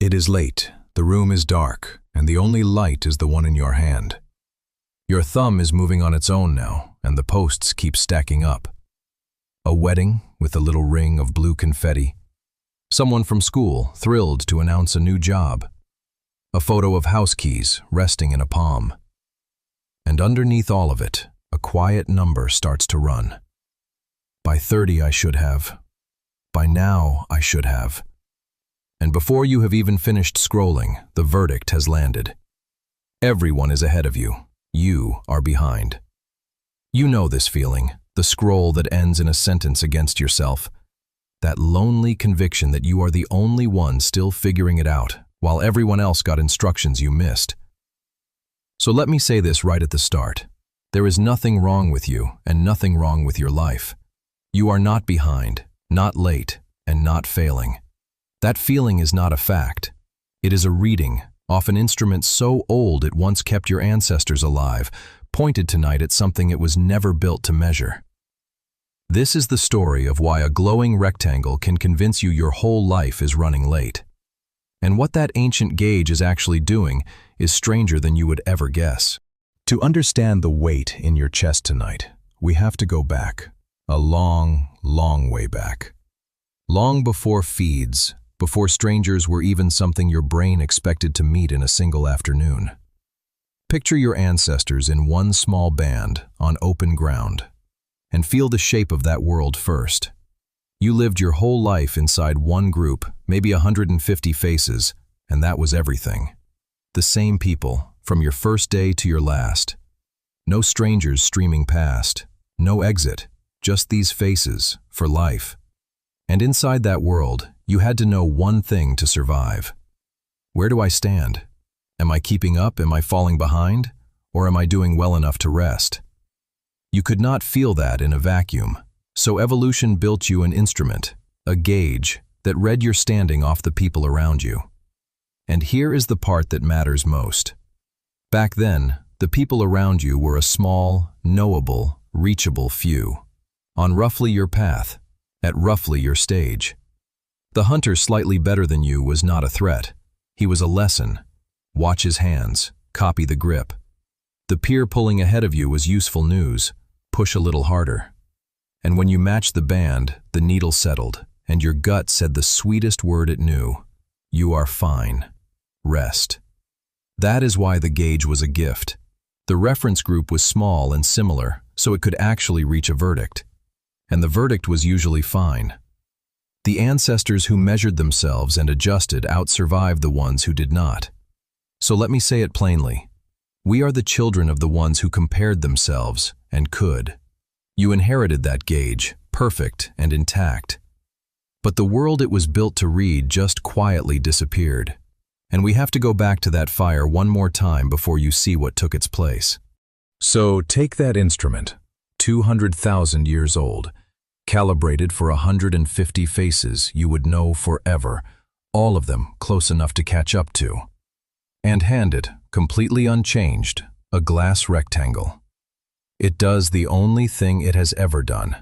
It is late, the room is dark, and the only light is the one in your hand. Your thumb is moving on its own now, and the posts keep stacking up. A wedding with a little ring of blue confetti. Someone from school thrilled to announce a new job. A photo of house keys resting in a palm. And underneath all of it, a quiet number starts to run. By 30 I should have. By now I should have. And before you have even finished scrolling, the verdict has landed. Everyone is ahead of you. You are behind. You know this feeling, the scroll that ends in a sentence against yourself. That lonely conviction that you are the only one still figuring it out, while everyone else got instructions you missed. So let me say this right at the start. There is nothing wrong with you and nothing wrong with your life. You are not behind, not late, and not failing. That feeling is not a fact. It is a reading, off an instrument so old it once kept your ancestors alive, pointed tonight at something it was never built to measure. This is the story of why a glowing rectangle can convince you your whole life is running late. And what that ancient gauge is actually doing is stranger than you would ever guess. To understand the weight in your chest tonight, we have to go back, a long, long way back. Long before feeds, before strangers were even something your brain expected to meet in a single afternoon. Picture your ancestors in one small band on open ground, and feel the shape of that world first. You lived your whole life inside one group, maybe 150 faces, and that was everything. The same people, from your first day to your last. No strangers streaming past, no exit, just these faces, for life. And inside that world, you had to know one thing to survive. Where do I stand? Am I keeping up? Am I falling behind? Or am I doing well enough to rest? You could not feel that in a vacuum, so evolution built you an instrument, a gauge, that read your standing off the people around you. And here is the part that matters most. Back then, the people around you were a small, knowable, reachable few, on roughly your path, at roughly your stage. The hunter slightly better than you was not a threat. He was a lesson. Watch his hands, copy the grip. The peer pulling ahead of you was useful news. Push a little harder. And when you matched the band, the needle settled, and your gut said the sweetest word it knew. You are fine. Rest. That is why the gauge was a gift. The reference group was small and similar, so it could actually reach a verdict. And the verdict was usually fine. The ancestors who measured themselves and adjusted out-survived the ones who did not. So let me say it plainly. We are the children of the ones who compared themselves and could. You inherited that gauge, perfect and intact. But the world it was built to read just quietly disappeared. And we have to go back to that fire one more time before you see what took its place. So take that instrument, 200,000 years old, calibrated for 150 faces you would know forever, all of them close enough to catch up to. And hand it, completely unchanged, a glass rectangle. It does the only thing it has ever done.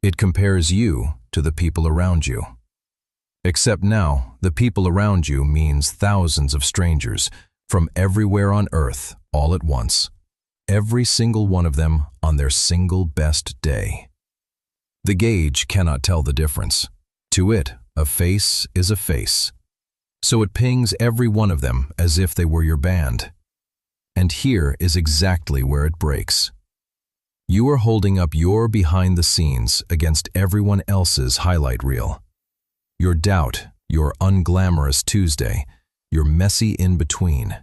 It compares you to the people around you. Except now, the people around you means thousands of strangers from everywhere on Earth all at once. Every single one of them on their single best day. The gauge cannot tell the difference. To it, a face is a face. So it pings every one of them as if they were your band. And here is exactly where it breaks. You are holding up your behind the scenes against everyone else's highlight reel. Your doubt, your unglamorous Tuesday, your messy in-between.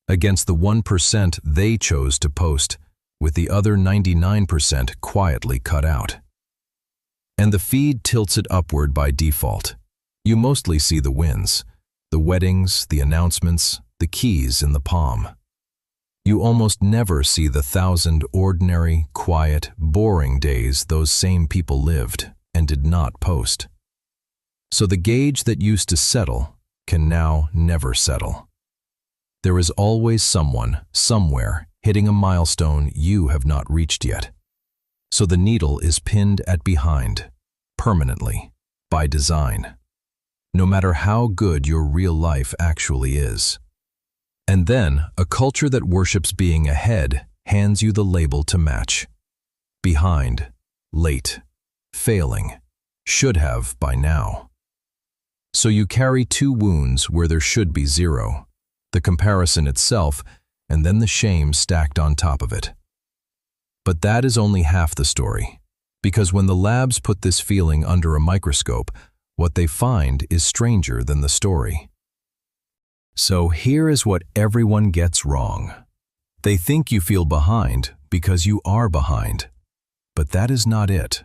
Against the 1% they chose to post, with the other 99% quietly cut out. And the feed tilts it upward by default. You mostly see the wins, the weddings, the announcements, the keys in the palm. You almost never see the 1,000 ordinary, quiet, boring days those same people lived and did not post. So the gauge that used to settle can now never settle. There is always someone, somewhere, hitting a milestone you have not reached yet. So the needle is pinned at behind, permanently, by design. no matter how good your real life actually is. And then, a culture that worships being ahead hands you the label to match. Behind, late, failing, should have by now. So you carry two wounds where there should be zero, the comparison itself, and then the shame stacked on top of it. But that is only half the story, because when the labs put this feeling under a microscope, what they find is stranger than the story. So here is what everyone gets wrong. They think you feel behind because you are behind. But that is not it.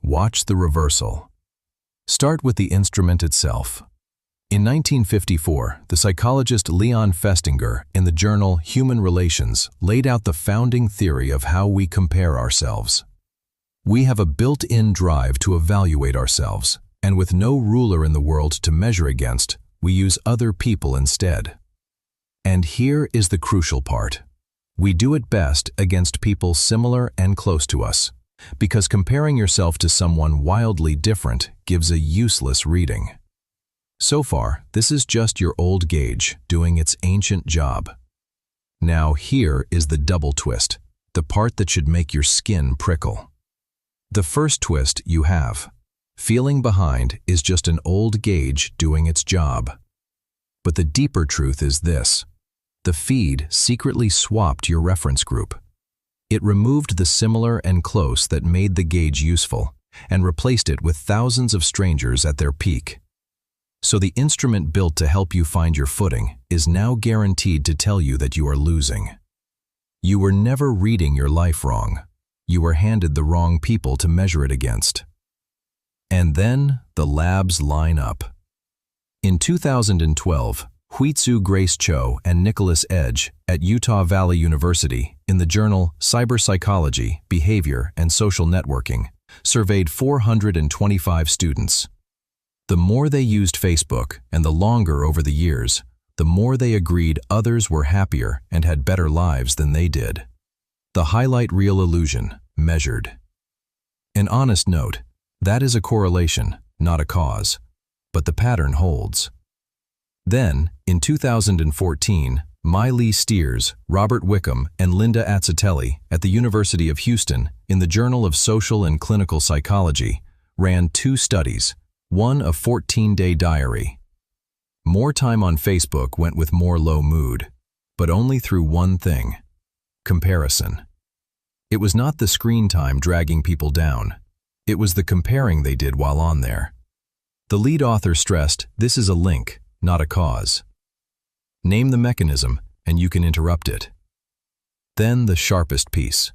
Watch the reversal. Start with the instrument itself. In 1954, the psychologist Leon Festinger, in the journal Human Relations, laid out the founding theory of how we compare ourselves. We have a built-in drive to evaluate ourselves, and with no ruler in the world to measure against, we use other people instead. And here is the crucial part. We do it best against people similar and close to us, because comparing yourself to someone wildly different gives a useless reading. So far, this is just your old gauge doing its ancient job. Now here is the double twist, the part that should make your skin prickle. The first twist you have. Feeling behind is just an old gauge doing its job. But the deeper truth is this. The feed secretly swapped your reference group. It removed the similar and close that made the gauge useful and replaced it with thousands of strangers at their peak. So the instrument built to help you find your footing is now guaranteed to tell you that you are losing. You were never reading your life wrong. You were handed the wrong people to measure it against. And then the labs line up. In 2012, Huitsu Grace Cho and Nicholas Edge at Utah Valley University, in the journal Cyberpsychology, Behavior, and Social Networking, surveyed 425 students. The more they used Facebook and the longer over the years, the more they agreed others were happier and had better lives than they did. The highlight reel illusion, measured. An honest note, that is a correlation, not a cause, but the pattern holds. Then, in 2014, Miley Steers, Robert Wickham, and Linda Azzatelli at the University of Houston, in the Journal of Social and Clinical Psychology, ran two studies, one a 14-day diary. More time on Facebook went with more low mood, but only through one thing: comparison. It was not the screen time dragging people down. It was the comparing they did while on there. The lead author stressed, this is a link, not a cause. Name the mechanism, and you can interrupt it. Then the sharpest piece.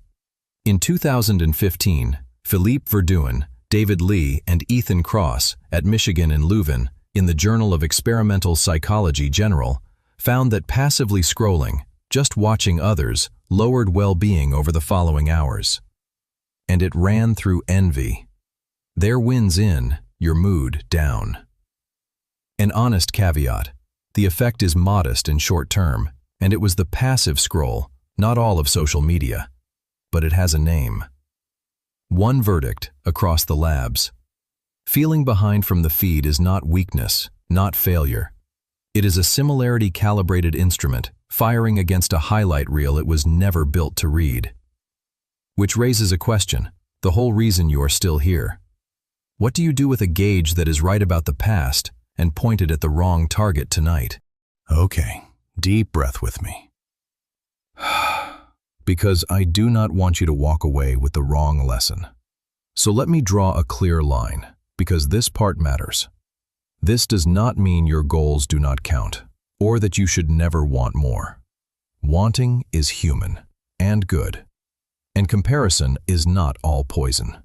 In 2015, Philippe Verdun, David Lee, and Ethan Cross at Michigan and Leuven, in the Journal of Experimental Psychology General, found that passively scrolling, just watching others, lowered well-being over the following hours. And it ran through envy. Their wins in, your mood down. An honest caveat. The effect is modest and short-term, and it was the passive scroll, not all of social media. But it has a name. One verdict across the labs. Feeling behind from the feed is not weakness, not failure. It is a similarity-calibrated instrument, firing against a highlight reel it was never built to read. Which raises a question, the whole reason you are still here. What do you do with a gauge that is right about the past and pointed at the wrong target tonight? Okay, deep breath with me. Because I do not want you to walk away with the wrong lesson. So let me draw a clear line, because this part matters. This does not mean your goals do not count, or that you should never want more. Wanting is human and good. And comparison is not all poison.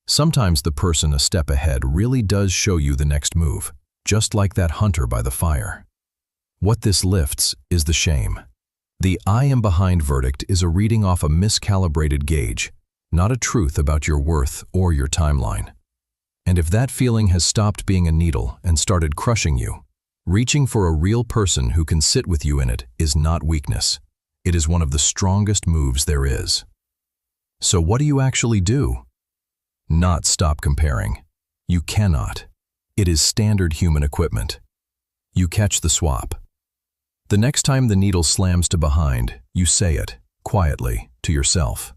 Sometimes the person a step ahead really does show you the next move, just like that hunter by the fire. What this lifts is the shame. The I am behind verdict is a reading off a miscalibrated gauge, not a truth about your worth or your timeline. And if that feeling has stopped being a needle and started crushing you, reaching for a real person who can sit with you in it is not weakness. It is one of the strongest moves there is. So what do you actually do? Not stop comparing. You cannot. It is standard human equipment. You catch the swap. The next time the needle slams to behind, you say it, quietly, to yourself.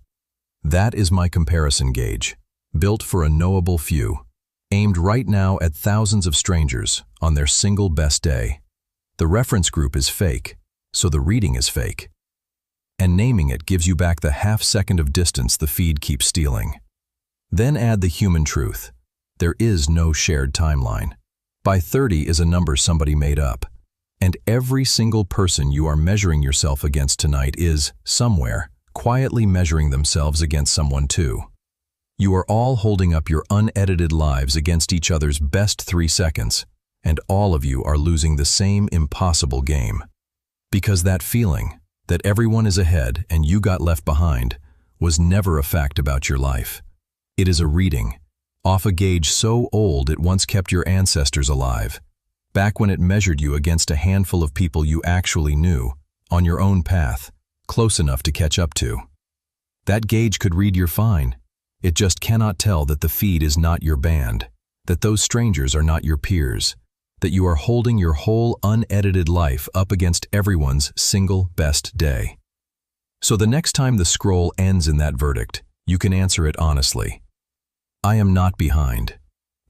That is my comparison gauge, built for a knowable few, aimed right now at thousands of strangers on their single best day. The reference group is fake, so the reading is fake. And naming it gives you back the half-second of distance the feed keeps stealing. Then add the human truth. There is no shared timeline. By 30 is a number somebody made up. And every single person you are measuring yourself against tonight is, somewhere, quietly measuring themselves against someone too. You are all holding up your unedited lives against each other's best 3 seconds, and all of you are losing the same impossible game. Because that feeling, that everyone is ahead and you got left behind, was never a fact about your life. It is a reading, off a gauge so old it once kept your ancestors alive, back when it measured you against a handful of people you actually knew, on your own path, close enough to catch up to. That gauge could read your fine. It just cannot tell that the feed is not your band, that those strangers are not your peers, that you are holding your whole unedited life up against everyone's single best day. So the next time the scroll ends in that verdict, you can answer it honestly. I am not behind.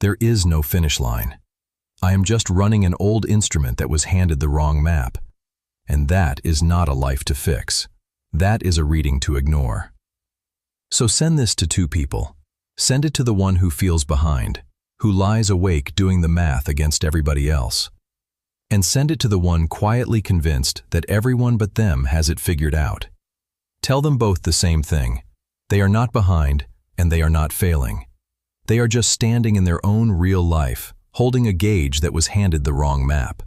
There is no finish line. I am just running an old instrument that was handed the wrong map. And that is not a life to fix. That is a reading to ignore. So send this to 2 people. Send it to the one who feels behind, who lies awake doing the math against everybody else. And send it to the one quietly convinced that everyone but them has it figured out. Tell them both the same thing. They are not behind, and they are not failing. They are just standing in their own real life, holding a gauge that was handed the wrong map.